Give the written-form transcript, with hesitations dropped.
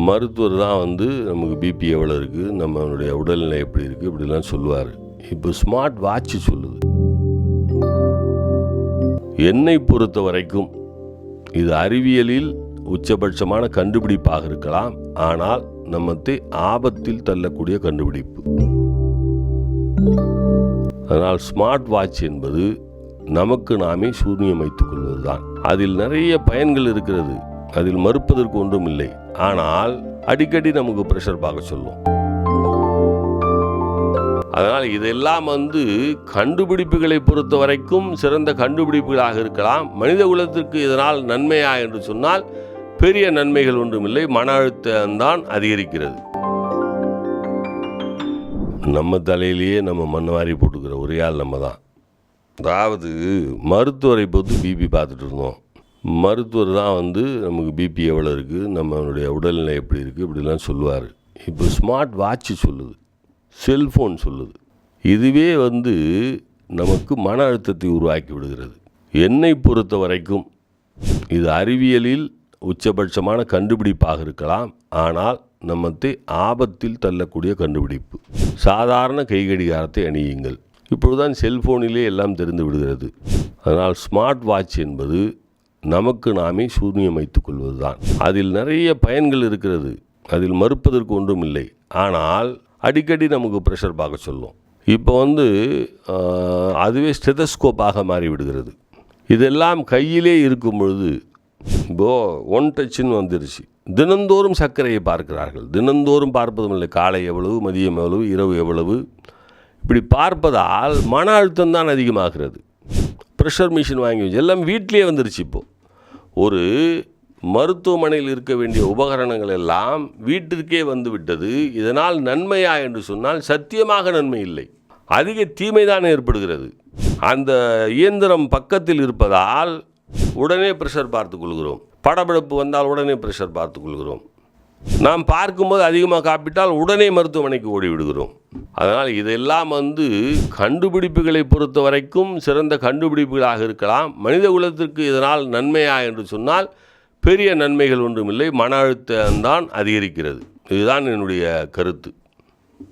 மருத்துவர் தான் நமக்கு பிபி எவ்வளோ இருக்குது, நம்மளுடைய உடல்நிலை எப்படி இருக்குது இப்படிலாம் சொல்லுவார். இப்போ ஸ்மார்ட் வாட்ச் சொல்லுது. என்னை பொறுத்த வரைக்கும் இது அறிவியலில் உச்சபட்சமான கண்டுபிடிப்பாக இருக்கலாம், ஆனால் நம்மத்தை ஆபத்தில் தள்ளக்கூடிய கண்டுபிடிப்பு. அதனால் ஸ்மார்ட் வாட்ச் என்பது நமக்கு நாமே சூனியம் வைத்துக் கொள்வதுதான். அதில் நிறைய பயன்கள் இருக்கிறது, அதில் மறுப்பதற்கு ஒன்றும் இல்லை. ஆனால் அடிக்கடி நமக்கு ப்ரெஷர் பார்க்க சொல்லும். அதனால் இதெல்லாம் கண்டுபிடிப்புகளை பொறுத்த வரைக்கும் சிறந்த கண்டுபிடிப்புகளாக இருக்கலாம். மனித குலத்திற்கு இதனால் நன்மையா என்று சொன்னால் பெரிய நன்மைகள் ஒன்றுமில்லை, மன அழுத்தம்தான் அதிகரிக்கிறது. நம்ம தலையிலேயே நம்ம மண்ணவாரி போட்டுக்கிற ஒரே ஆள் நம்ம தான். அதாவது மருத்துவரை பொறுத்து பிபி பார்த்துட்டு இருந்தோம். மருத்துவர் தான் நமக்கு பிபி எவ்வளோ இருக்குது, நம்மளுடைய உடல்நிலை எப்படி இருக்குது இப்படிலாம் சொல்லுவார். இப்போ ஸ்மார்ட் வாட்ச் சொல்லுது, செல்ஃபோன் சொல்லுது. இதுவே நமக்கு மன அழுத்தத்தை உருவாக்கி விடுகிறது. என்னை பொறுத்த வரைக்கும் இது அறிவியலில் உச்சபட்சமான கண்டுபிடிப்பாக இருக்கலாம், ஆனால் நம்மத்தை ஆபத்தில் தள்ளக்கூடிய கண்டுபிடிப்பு. சாதாரண கைகடிகாரத்தை அணியுங்கள். இப்பொழுதுதான் செல்ஃபோனிலே எல்லாம் தெரிந்து விடுகிறது. அதனால் ஸ்மார்ட் வாட்ச் என்பது நமக்கு நாமே சூனியம் வைத்துக் கொள்வதுதான். அதில் நிறைய பயன்கள் இருக்கிறது, அதில் மறுப்பதற்கு ஒன்றும் இல்லை. ஆனால் அடிக்கடி நமக்கு ப்ரெஷர் பார்க்க சொல்லும். இப்போ அதுவே ஸ்டெதஸ்கோப்பாக மாறிவிடுகிறது. இதெல்லாம் கையிலே இருக்கும் பொழுது ஒன் டச்சுன்னு வந்துருச்சு. தினந்தோறும் சர்க்கரையை பார்க்கிறார்கள். தினந்தோறும் பார்ப்பதும் இல்லை, காலை எவ்வளவு, மதியம் எவ்வளவு, இரவு எவ்வளவு, இப்படி பார்ப்பதால் மன அழுத்தம் தான் அதிகமாகிறது. ப்ரெஷர் மிஷின் வாங்கி வச்சு எல்லாம் வீட்டிலே வந்துருச்சு. இப்போது ஒரு மருத்துவமனையில் இருக்க வேண்டிய உபகரணங்கள் எல்லாம் வீட்டிற்கே விட்டது. இதனால் நன்மையா என்று சொன்னால் சத்தியமாக நன்மை இல்லை, அதிக தீமைதான் ஏற்படுகிறது. அந்த இயந்திரம் பக்கத்தில் இருப்பதால் உடனே ப்ரெஷர் பார்த்து கொள்கிறோம். படபடப்பு வந்தால் உடனே ப்ரெஷர் பார்த்து கொள்கிறோம். நாம் பார்க்கும்போது அதிகமாக காப்பிட்டால் உடனே மருத்துவமனைக்கு ஓடிவிடுகிறோம். அதனால் இதெல்லாம் கண்டுபிடிப்புகளை பொறுத்த வரைக்கும் சிறந்த கண்டுபிடிப்புகளாக இருக்கலாம். மனித குலத்திற்கு இதனால் நன்மையா என்று சொன்னால் பெரிய நன்மைகள் ஒன்றுமில்லை, மன அழுத்தம்தான் அதிகரிக்கிறது. இதுதான் என்னுடைய கருத்து.